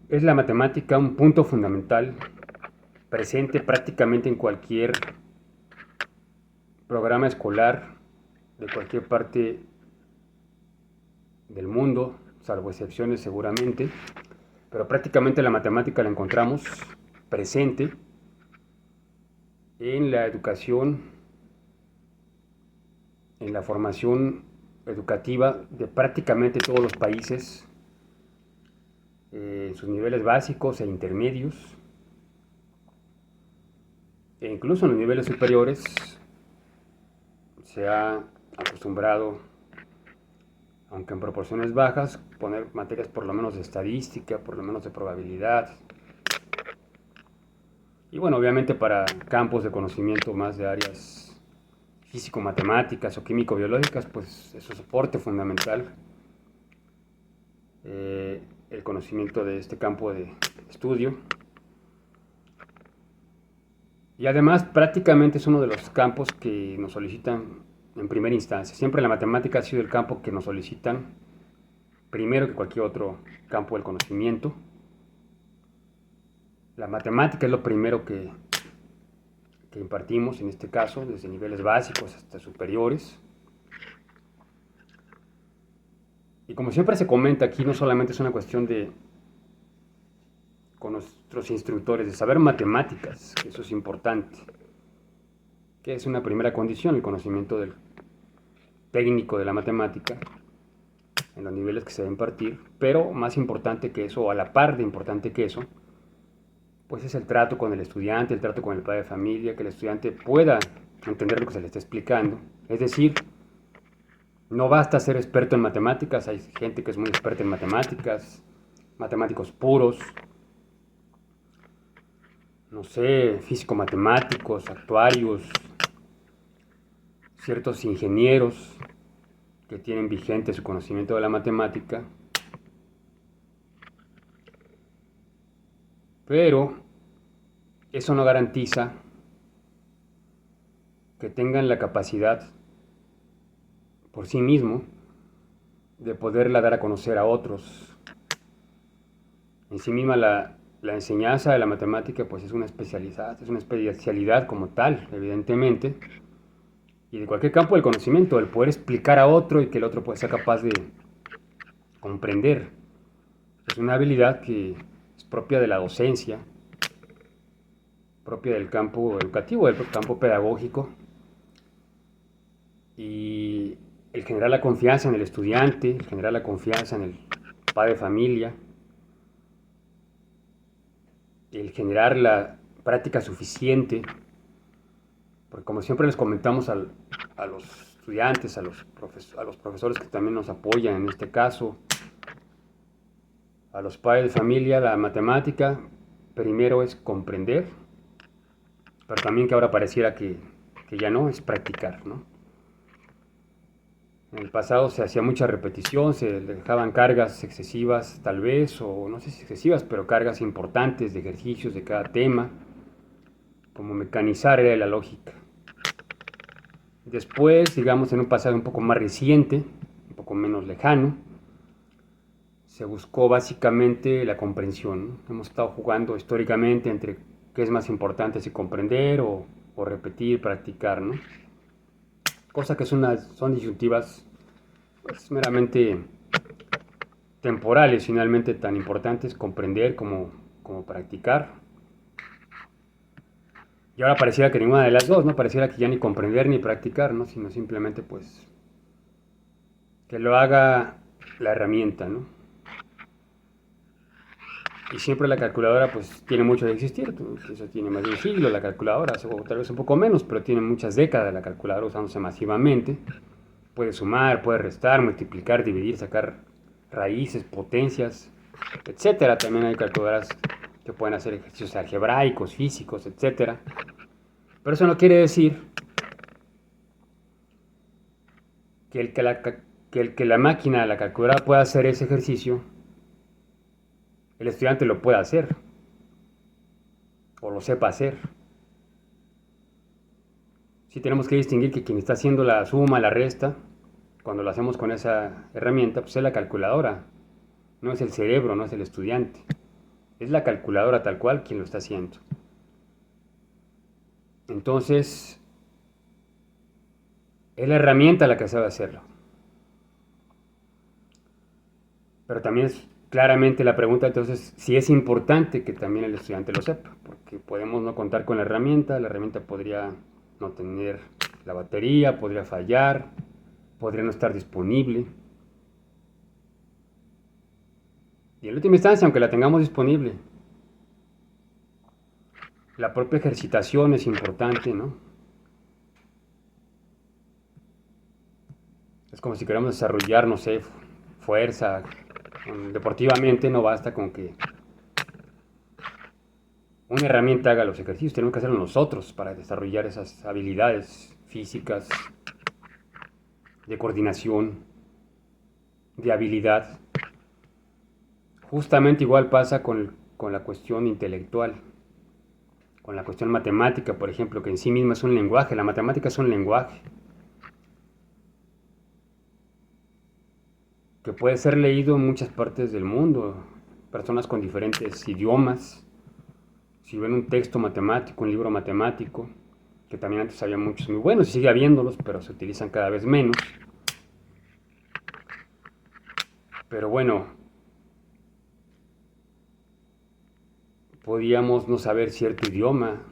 Es la matemática un punto fundamental presente prácticamente en cualquier programa escolar de cualquier parte del mundo, salvo excepciones seguramente, pero prácticamente la matemática la encontramos presente en la educación, en la formación educativa de prácticamente todos los países, en sus niveles básicos e intermedios, e incluso en los niveles superiores se ha acostumbrado, aunque en proporciones bajas, poner materias por lo menos de estadística, por lo menos de probabilidad. Y bueno, obviamente para campos de conocimiento más de áreas físico-matemáticas o químico-biológicas, pues es un soporte fundamental el conocimiento de este campo de estudio. Y además prácticamente es uno de los campos que nos solicitan en primera instancia. Siempre la matemática ha sido el campo que nos solicitan primero que cualquier otro campo del conocimiento. La matemática es lo primero que impartimos, en este caso, desde niveles básicos hasta superiores. Y como siempre se comenta aquí, no solamente es una cuestión de, con nuestros instructores, de saber matemáticas, que eso es importante, que es una primera condición, el conocimiento del técnico de la matemática, en los niveles que se va a impartir, pero más importante que eso, o a la par de importante que eso, pues es el trato con el estudiante, el trato con el padre de familia, que el estudiante pueda entender lo que se le está explicando. Es decir, no basta ser experto en matemáticas, hay gente que es muy experta en matemáticas, matemáticos puros, no sé, físico-matemáticos, actuarios, ciertos ingenieros que tienen vigente su conocimiento de la matemática, pero eso no garantiza que tengan la capacidad por sí mismo de poderla dar a conocer a otros. En sí misma la enseñanza de la matemática pues es una especialidad como tal, evidentemente, y de cualquier campo del conocimiento, el poder explicar a otro y que el otro pues sea capaz de comprender. Es una habilidad que es propia de la docencia, propia del campo educativo, del campo pedagógico, y el generar la confianza en el estudiante, el generar la confianza en el padre de familia, el generar la práctica suficiente, porque como siempre les comentamos a los estudiantes, a los profesores que también nos apoyan en este caso, a los padres de familia, la matemática primero es comprender, pero también que ahora pareciera que ya no, es practicar, ¿no? En el pasado se hacía mucha repetición, se dejaban cargas excesivas tal vez, o no sé si excesivas, pero cargas importantes de ejercicios de cada tema, como mecanizar era la lógica. Después, digamos, en un pasado un poco más reciente, un poco menos lejano, se buscó básicamente la comprensión, ¿no? Hemos estado jugando históricamente entre qué es más importante, si comprender o repetir, practicar, ¿no? Cosa que son disyuntivas pues, meramente temporales, finalmente tan importantes comprender como practicar. Y ahora pareciera que ninguna de las dos, ¿no? Pareciera que ya ni comprender ni practicar, ¿no? Sino simplemente pues que lo haga la herramienta, ¿no? Y siempre la calculadora pues tiene mucho de existir, eso tiene más de un siglo la calculadora, o tal vez un poco menos, pero tiene muchas décadas la calculadora usándose masivamente. Puede sumar, puede restar, multiplicar, dividir, sacar raíces, potencias, etcétera. También hay calculadoras que pueden hacer ejercicios algebraicos, físicos, etcétera. Pero eso no quiere decir que el que la máquina, la calculadora pueda hacer ese ejercicio, el estudiante lo pueda hacer o lo sepa hacer. Sí tenemos que distinguir que quien está haciendo la suma, la resta, cuando lo hacemos con esa herramienta, pues es la calculadora. no es el cerebro, no es el estudiante, es la calculadora tal cual quien lo está haciendo. Entonces, es la herramienta la que sabe hacerlo. Pero también es claramente la pregunta entonces si es importante que también el estudiante lo sepa, porque podemos no contar con la herramienta podría no tener la batería, podría fallar, podría no estar disponible. Y en última instancia, aunque la tengamos disponible, la propia ejercitación es importante, ¿no? Es como si queramos desarrollar, no sé, fuerza. Deportivamente no basta con que una herramienta haga los ejercicios, tenemos que hacerlo nosotros para desarrollar esas habilidades físicas, de coordinación, de habilidad. Justamente igual pasa con la cuestión intelectual, con la cuestión matemática, por ejemplo, que en sí misma es un lenguaje, la matemática es un lenguaje que puede ser leído en muchas partes del mundo, personas con diferentes idiomas. Si ven un texto matemático, un libro matemático, que también antes había muchos muy buenos y sigue habiéndolos, pero se utilizan cada vez menos. Pero bueno, podíamos no saber cierto idioma,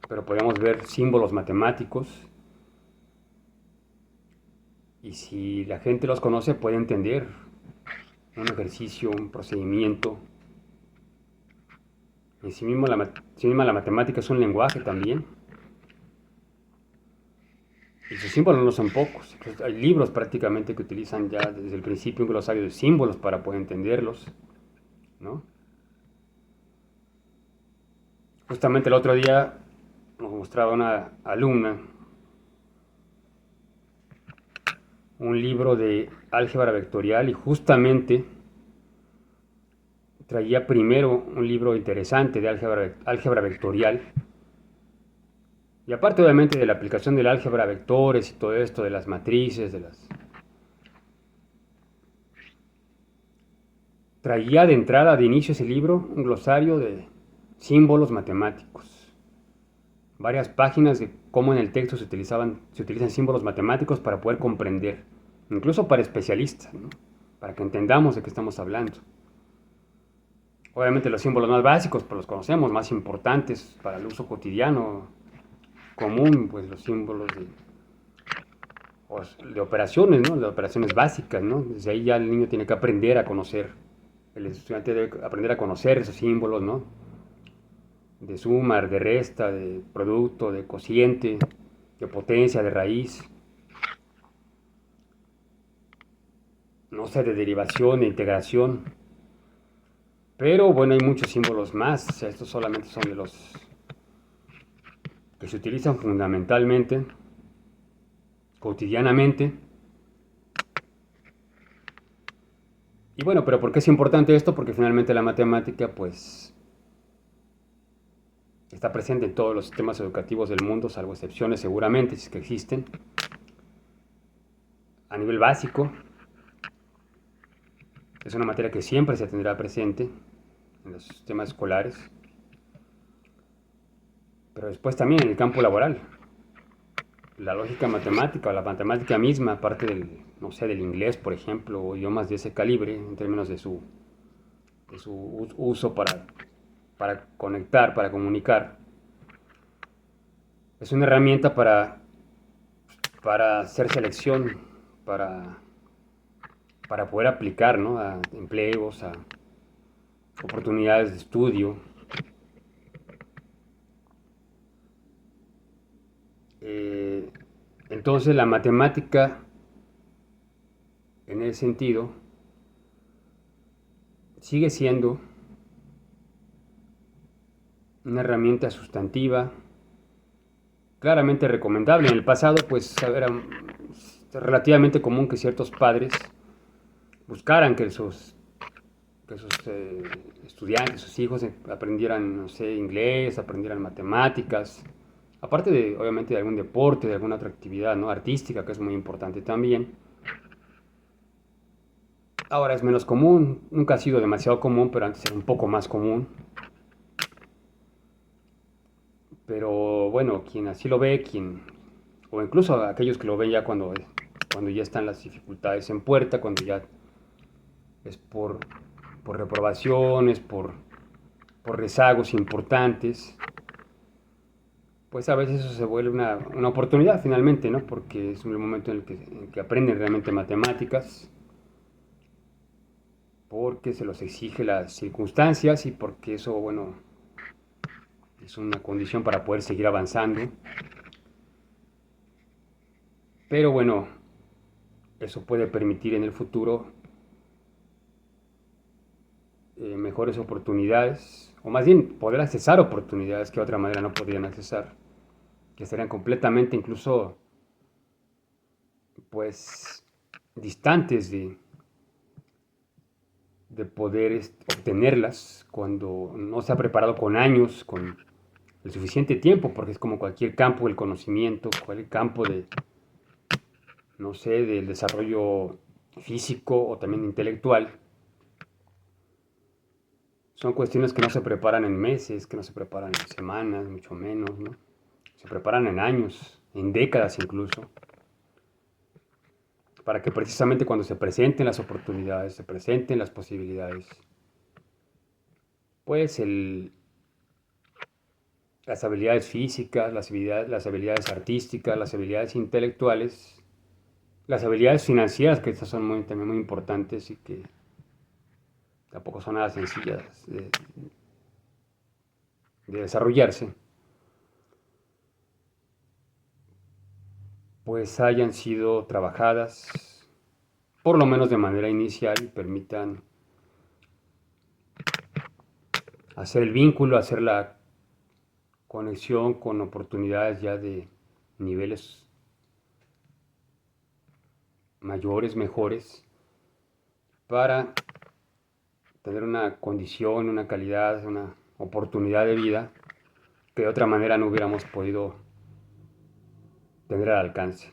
pero podíamos ver símbolos matemáticos y si la gente los conoce puede entender un ejercicio, un procedimiento. En sí misma la matemática es un lenguaje también. Y sus símbolos no son pocos. Hay libros prácticamente que utilizan ya desde el principio un glosario de símbolos para poder entenderlos, ¿no? Justamente el otro día nos mostraba una alumna un libro de álgebra vectorial y justamente traía primero un libro interesante de álgebra vectorial. Y aparte obviamente de la aplicación del álgebra, vectores y todo esto, de las matrices, traía de entrada, de inicio ese libro, un glosario de símbolos matemáticos. Varias páginas de cómo en el texto se utilizan símbolos matemáticos para poder comprender, incluso para especialistas, ¿no? Para que entendamos de qué estamos hablando. Obviamente los símbolos más básicos, pues los conocemos, más importantes para el uso cotidiano, común, pues los símbolos de operaciones, ¿no? De operaciones básicas, ¿no? Desde ahí ya el niño tiene que aprender a conocer, el estudiante debe aprender a conocer esos símbolos, ¿no? De suma, de resta, de producto, de cociente, de potencia, de raíz, no sé, de derivación, de integración. Pero bueno, hay muchos símbolos más, o sea, estos solamente son de los que se utilizan fundamentalmente, cotidianamente. Y bueno, pero ¿por qué es importante esto? Porque finalmente la matemática pues está presente en todos los sistemas educativos del mundo, salvo excepciones seguramente, si es que existen. A nivel básico, es una materia que siempre se tendrá presente en los sistemas escolares, pero después también en el campo laboral. La lógica matemática o la matemática misma, aparte del, no sé, del inglés, por ejemplo, o idiomas de ese calibre, en términos de su uso para conectar, para comunicar, es una herramienta para hacer selección, para, para poder aplicar, ¿no? A empleos, a oportunidades de estudio. Entonces la matemática, en ese sentido, sigue siendo una herramienta sustantiva, claramente recomendable. En el pasado, pues era relativamente común que ciertos padres buscaran que sus estudiantes, sus hijos aprendieran, no sé, inglés, aprendieran matemáticas, aparte de, obviamente, de algún deporte, de alguna otra actividad, ¿no? Artística, que es muy importante también. Ahora es menos común, nunca ha sido demasiado común, pero antes era un poco más común. Pero bueno, quien así lo ve, o incluso aquellos que lo ven ya cuando ya están las dificultades en puerta, cuando ya es por reprobaciones, por rezagos importantes, pues a veces eso se vuelve una oportunidad finalmente, ¿no? Porque es un momento en el que aprenden realmente matemáticas, porque se los exige las circunstancias y porque eso, bueno, es una condición para poder seguir avanzando. Pero bueno, eso puede permitir en el futuro mejores oportunidades, o más bien poder accesar oportunidades que de otra manera no podrían accesar, que estarían completamente incluso pues distantes de poder obtenerlas cuando no se ha preparado con años, con el suficiente tiempo, porque es como cualquier campo del conocimiento, cualquier campo no sé, del desarrollo físico o también intelectual. Son cuestiones que no se preparan en meses, que no se preparan en semanas, mucho menos, ¿no? Se preparan en años, en décadas incluso, para que precisamente cuando se presenten las oportunidades, se presenten las posibilidades, pues las habilidades físicas, las habilidades artísticas, las habilidades intelectuales, las habilidades financieras, que estas son también muy importantes y que tampoco son nada sencillas de desarrollarse, pues hayan sido trabajadas, por lo menos de manera inicial, y permitan hacer el vínculo, hacer la conexión con oportunidades ya de niveles mayores, mejores, para tener una condición, una calidad, una oportunidad de vida que de otra manera no hubiéramos podido tener al alcance.